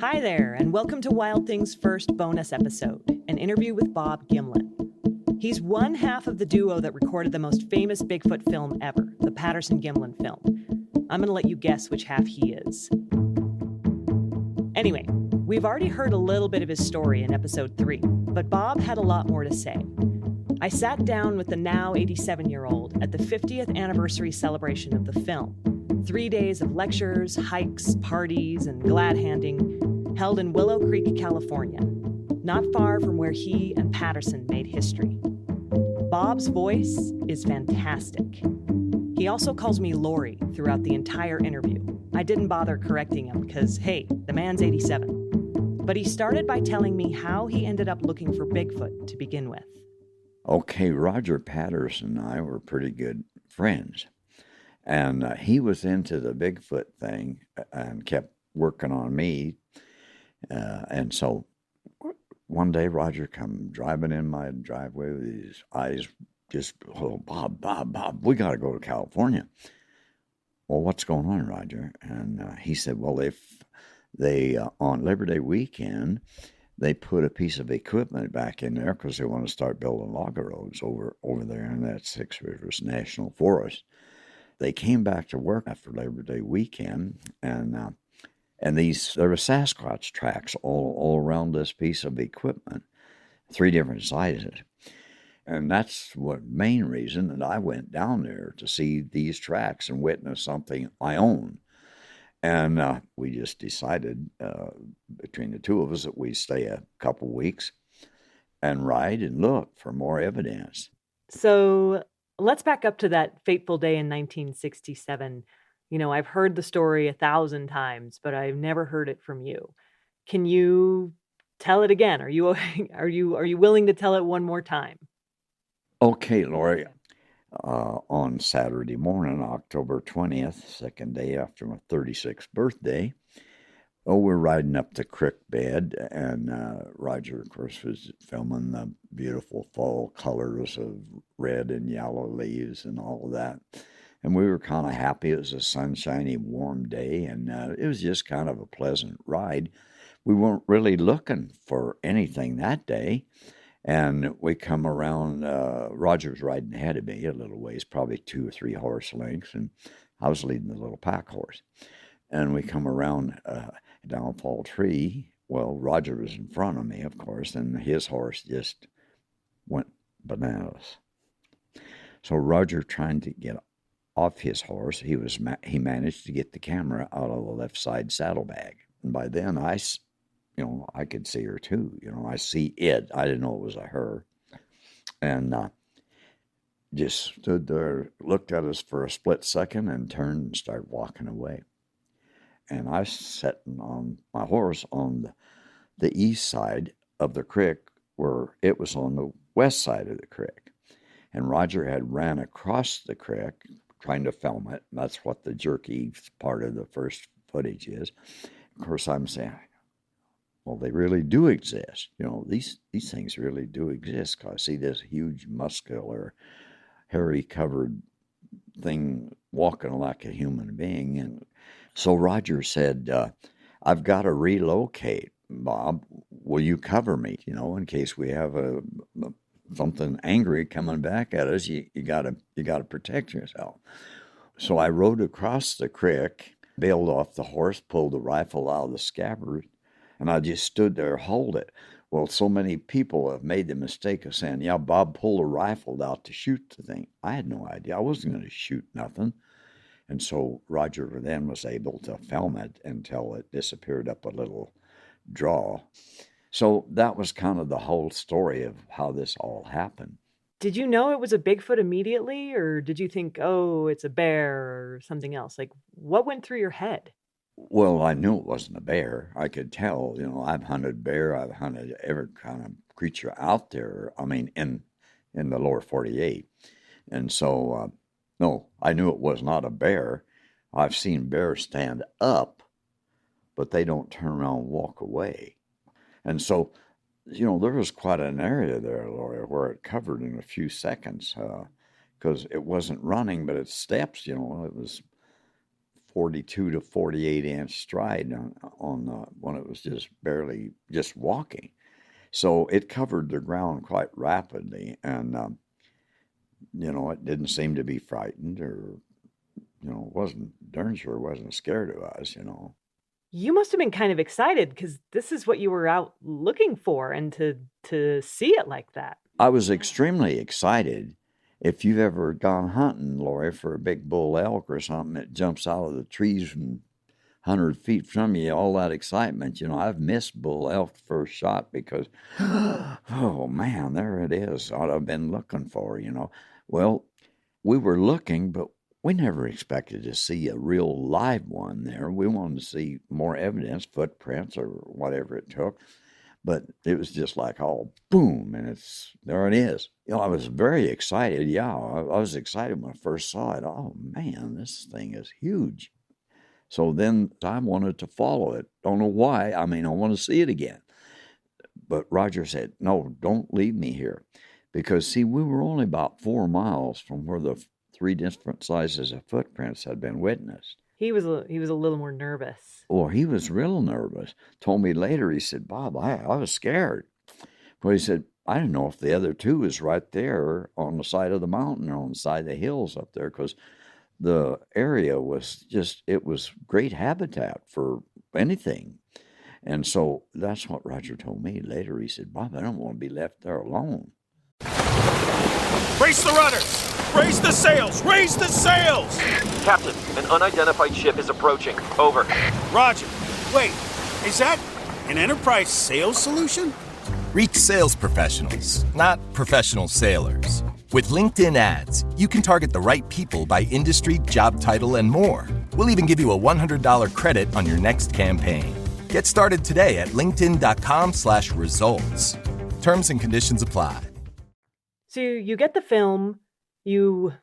Hi there, and welcome to Wild Things' first bonus episode, an interview with Bob Gimlin. He's one half of the duo that recorded the most famous Bigfoot film ever, the Patterson-Gimlin film. I'm going to let you guess which half he is. Anyway, we've already heard a little bit of his story in episode 3, but Bob had a lot more to say. I sat down with the now 87-year-old at the 50th anniversary celebration of the film. 3 days of lectures, hikes, parties, and glad-handing held in Willow Creek, California, not far from where he and Patterson made history. Bob's voice is fantastic. He also calls me Lori throughout the entire interview. I didn't bother correcting him because, hey, the man's 87. But he started by telling me how he ended up looking for Bigfoot to begin with. Okay, Roger Patterson and I were pretty good friends. And he was into the Bigfoot thing and kept working on me. And so one day Roger come driving in my driveway with his eyes just, oh, Bob, we got to go to California. Well, what's going on, Roger? And he said, well, if they, on Labor Day weekend, they put a piece of equipment back in there because they want to start building logger roads over there in that Six Rivers National Forest. They came back to work after Labor Day weekend, and there were Sasquatch tracks all around this piece of equipment, 3 different sizes. And that's the main reason that I went down there, to see these tracks and witness something I own. And we just decided between the two of us that we'd stay a couple weeks and ride and look for more evidence. So let's back up to that fateful day in 1967. You know, I've heard the story 1,000 times, but I've never heard it from you. Can you tell it again? Are you willing to tell it one more time? Okay, Lori. On Saturday morning, October 20th, second day after my 36th birthday, we're riding up the creek bed, and Roger, of course, was filming the beautiful fall colors of red and yellow leaves and all of that. And we were kind of happy. It was a sunshiny, warm day, and it was just kind of a pleasant ride. We weren't really looking for anything that day. And we come around, Roger's riding ahead of me a little ways, probably 2 or 3 horse lengths, and I was leading the little pack horse. And we come around a downfall tree. Well, Roger was in front of me, of course, and his horse just went bananas. So Roger, trying to get off his horse, he managed to get the camera out of the left side saddlebag. And by then, I could see her too. I see it. I didn't know it was a her. And just stood there, looked at us for a split second, and turned and started walking away. And I was sitting on my horse on the east side of the creek, where it was on the west side of the creek. And Roger had ran across the creek trying to film it. That's what the jerky part of the first footage is. Of course, I'm saying, well, they really do exist. These things really do exist. 'Cause I see this huge, muscular, hairy-covered thing walking like a human being. And so Roger said, I've got to relocate, Bob. Will you cover me? In case we have something angry coming back at us, you gotta protect yourself. So I rode across the creek, bailed off the horse, pulled the rifle out of the scabbard, and I just stood there, hold it. Well, so many people have made the mistake of saying, yeah, Bob pulled a rifle out to shoot the thing. I had no idea. I wasn't going to shoot nothing. And so Roger then was able to film it until it disappeared up a little draw. So that was kind of the whole story of how this all happened. Did you know it was a Bigfoot immediately, or did you think, oh, it's a bear or something else? Like, what went through your head? Well, I knew it wasn't a bear. I could tell. I've hunted bear. I've hunted every kind of creature out there. I mean, in the lower 48. And so, no, I knew it was not a bear. I've seen bears stand up, but they don't turn around and walk away. And so, there was quite an area there, Laura, where it covered in a few seconds because it wasn't running, but its steps, it was 42 to 48 inch stride when it was just barely just walking. So it covered the ground quite rapidly, and it didn't seem to be frightened, or darn sure wasn't scared of us. You must have been kind of excited because this is what you were out looking for, and to see it like that. I was extremely excited. If you've ever gone hunting, Lori, for a big bull elk or something that jumps out of the trees from 100 feet from you, all that excitement, I've missed bull elk first shot because, oh man, there it is, what I've been looking for, Well, we were looking, but we never expected to see a real live one there. We wanted to see more evidence, footprints or whatever it took. But it was just like, oh, boom, and there it is. I was very excited. Yeah, I was excited when I first saw it. Oh, man, this thing is huge. So then I wanted to follow it. Don't know why. I want to see it again. But Roger said, no, don't leave me here. Because, see, we were only about 4 miles from where the 3 different sizes of footprints had been witnessed. He was a little more nervous. Oh, he was real nervous. Told me later, he said, Bob, I was scared. But he said, I didn't know if the other 2 was right there on the side of the mountain or on the side of the hills up there, because the area was it was great habitat for anything. And so that's what Roger told me later. He said, Bob, I don't want to be left there alone. Brace the rudders! Raise the sails! Raise the sails! Captain, an unidentified ship is approaching. Over. Roger. Wait, is that an enterprise sales solution? Reach sales professionals, not professional sailors. With LinkedIn ads, you can target the right people by industry, job title, and more. We'll even give you a $100 credit on your next campaign. Get started today at linkedin.com/results. Terms and conditions apply. So you get the film, you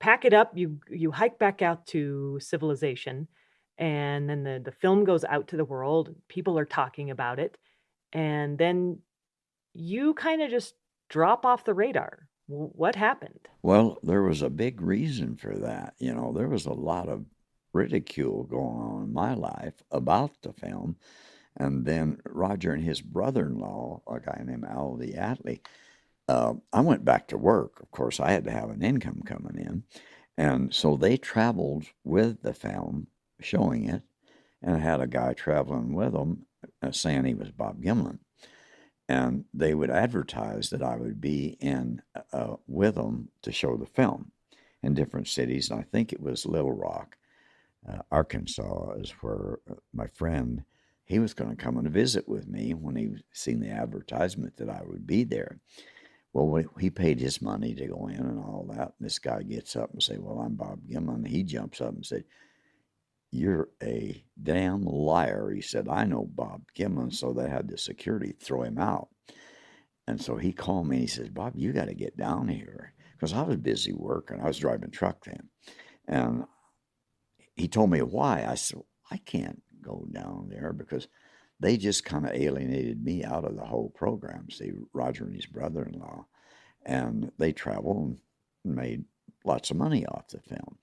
pack it up, you hike back out to civilization, and then the film goes out to the world. People are talking about it, and then you kind of just drop off the radar. What happened? Well, there was a big reason for that. There was a lot of ridicule going on in my life about the film, and then Roger and his brother-in-law, a guy named Alisa, I went back to work. Of course, I had to have an income coming in. And so they traveled with the film, showing it, and I had a guy traveling with them, saying he was Bob Gimlin. And they would advertise that I would be in with them to show the film in different cities. And I think it was Little Rock, Arkansas, is where my friend, he was going to come and visit with me when he seen the advertisement that I would be there. Well, he paid his money to go in and all that. And this guy gets up and say, well, I'm Bob Gimlin. He jumps up and said, you're a damn liar. He said, I know Bob Gimlin. So they had the security throw him out. And so he called me and he says, Bob, you got to get down here. Because I was busy working. I was driving truck then. And he told me why. I said, I can't go down there because they just kind of alienated me out of the whole program. See, Roger and his brother-in-law, and they traveled and made lots of money off the film.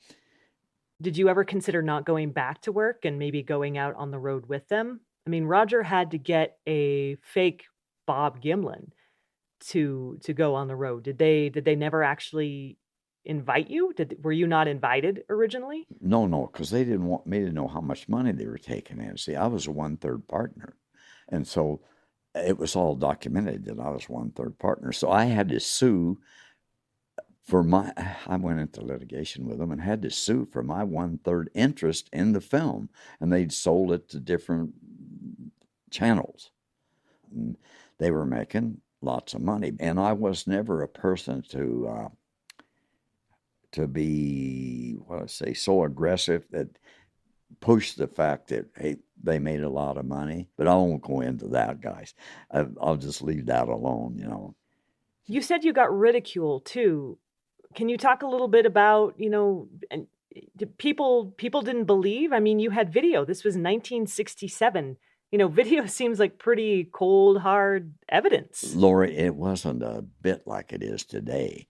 Did you ever consider not going back to work and maybe going out on the road with them? I mean, Roger had to get a fake Bob Gimlin to go on the road. Did they never actually invite you? Were you not invited originally? No, because they didn't want me to know how much money they were taking in. See, I was a 1/3 partner. And so it was all documented that I was 1/3 partner. So I had to sue I went into litigation with them and had to sue for my 1/3 interest in the film. And they'd sold it to different channels. And they were making lots of money. And I was never a person to be, so aggressive that push the fact that, hey, they made a lot of money. But I won't go into that, guys. I'll just leave that alone, You said you got ridicule, too. Can you talk a little bit about, and people didn't believe? I mean, you had video. This was 1967. Video seems like pretty cold, hard evidence. Lori, it wasn't a bit like it is today.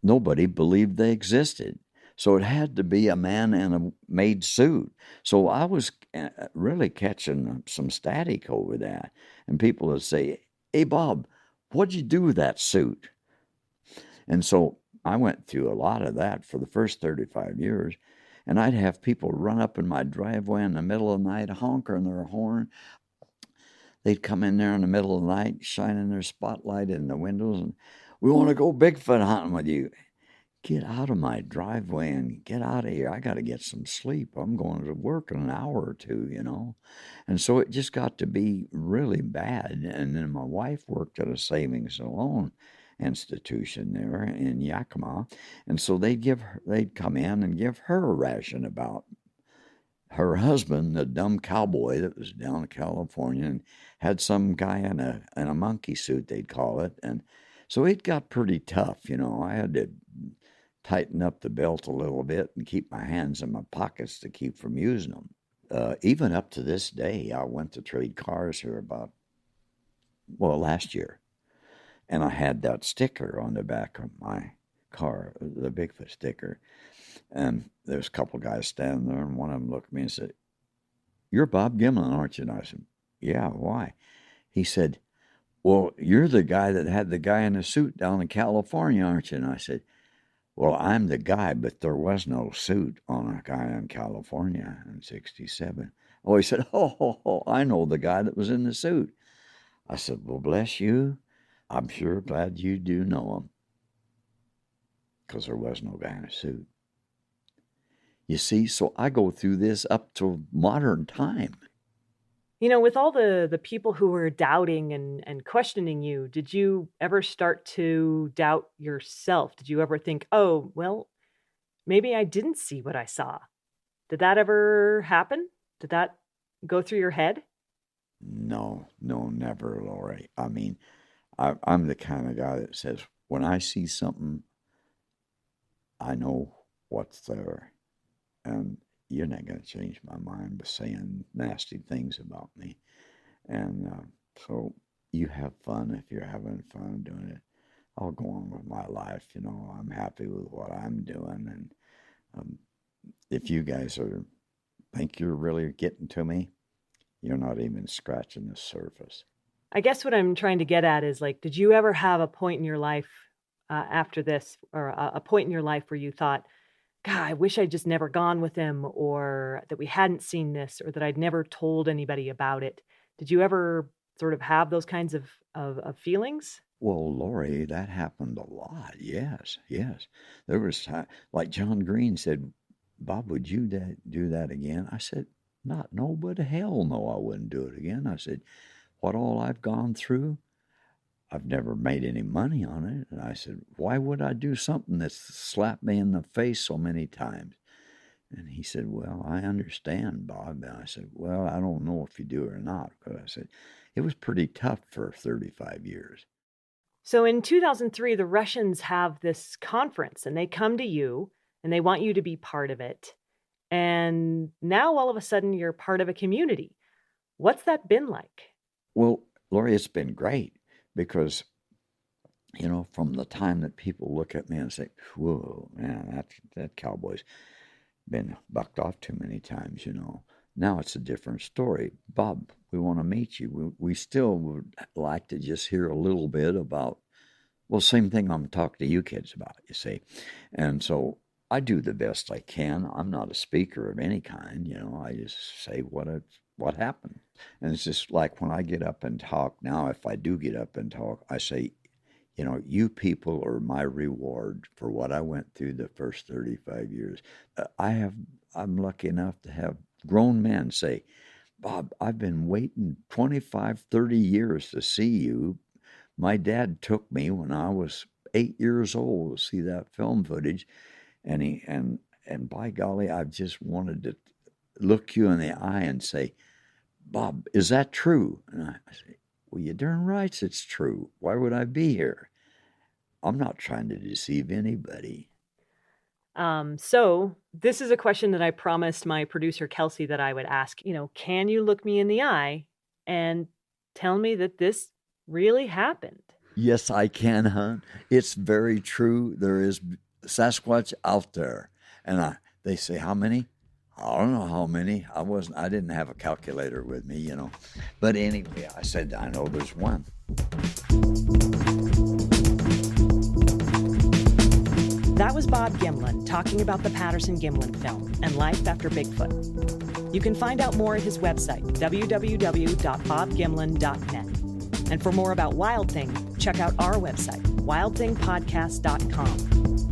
Nobody believed they existed. So it had to be a man in a maid suit. So I was really catching some static over that. And people would say, "Hey, Bob, what'd you do with that suit?" And so I went through a lot of that for the first 35 years. And I'd have people run up in my driveway in the middle of the night, honking their horn. They'd come in there in the middle of the night, shining their spotlight in the windows, and, "We want to go Bigfoot hunting with you." Get out of my driveway and get out of here. I got to get some sleep. I'm going to work in an hour or two, you know. And so it just got to be really bad. And then my wife worked at a savings and loan institution there in Yakima. And so they'd come in and give her a ration about her husband, the dumb cowboy that was down in California, and had some guy in a monkey suit, they'd call it. And so it got pretty tough, you know. I had to tighten up the belt a little bit and keep my hands in my pockets to keep from using them. Even up to this day, I went to trade cars here last year. And I had that sticker on the back of my car, the Bigfoot sticker. And there's a couple guys standing there, and one of them looked at me and said, "You're Bob Gimlin, aren't you?" And I said, "Yeah, why?" He said, "Well, you're the guy that had the guy in a suit down in California, aren't you?" And I said, "Well, I'm the guy, but there was no suit on a guy in California in 67. Oh, he said, oh, I know the guy that was in the suit." I said, "Well, bless you. I'm sure glad you do know him, because there was no guy in a suit." You see, so I go through this up to modern time. You know, with all the people who were doubting and questioning you, did you ever start to doubt yourself? Did you ever think, "Oh, well, maybe I didn't see what I saw"? Did that ever happen? Did that go through your head? No, never, Lori. I mean, I'm the kind of guy that says, when I see something, I know what's there. And you're not going to change my mind by saying nasty things about me. And so you have fun if you're having fun doing it. I'll go on with my life. You know, I'm happy with what I'm doing. And if you guys think you're really getting to me, you're not even scratching the surface. I guess what I'm trying to get at is, like, did you ever have a point in your life after this, or a point in your life where you thought, "God, I wish I'd just never gone with him," or that we hadn't seen this, or that I'd never told anybody about it? Did you ever sort of have those kinds of feelings? Well, Lori, that happened a lot. Yes. There was time, like John Green said, "Bob, would you do that again?" I said, no, but hell no, I wouldn't do it again. I said, what all I've gone through, I've never made any money on it. And I said, why would I do something that's slapped me in the face so many times? And he said, "Well, I understand, Bob." And I said, "Well, I don't know if you do or not." Because I said, it was pretty tough for 35 years. So in 2003, the Russians have this conference and they come to you and they want you to be part of it. And now all of a sudden you're part of a community. What's that been like? Well, Lori, it's been great because, you know, from the time that people look at me and say, "Whoa, man, that cowboy's been bucked off too many times," you know. Now it's a different story. "Bob, we want to meet you. We still would like to just hear a little bit about," well, same thing I'm talking to you kids about, you see. And so I do the best I can. I'm not a speaker of any kind, you know. I just say what happened. And it's just like when I get up and talk now, if I do get up and talk, I say, you know, you people are my reward for what I went through the first 35 years. I'm lucky enough to have grown men say, "Bob, I've been waiting 25, 30 years to see you. My dad took me when I was 8 years old to see that film footage. And by golly, I've just wanted to look you in the eye and say, 'Bob, is that true?' And I say, 'Well, you're darn right it's true. Why would I be here?' I'm not trying to deceive anybody." So this is a question that I promised my producer, Kelsey, that I would ask. You know, can you look me in the eye and tell me that this really happened? Yes, I can, hon. It's very true. There is Sasquatch out there. And they say, how many? I don't know how many. I didn't have a calculator with me, But anyway, I said, I know there's one. That was Bob Gimlin talking about the Patterson-Gimlin film and life after Bigfoot. You can find out more at his website, www.bobgimlin.net. And for more about Wild Thing, check out our website, wildthingpodcast.com.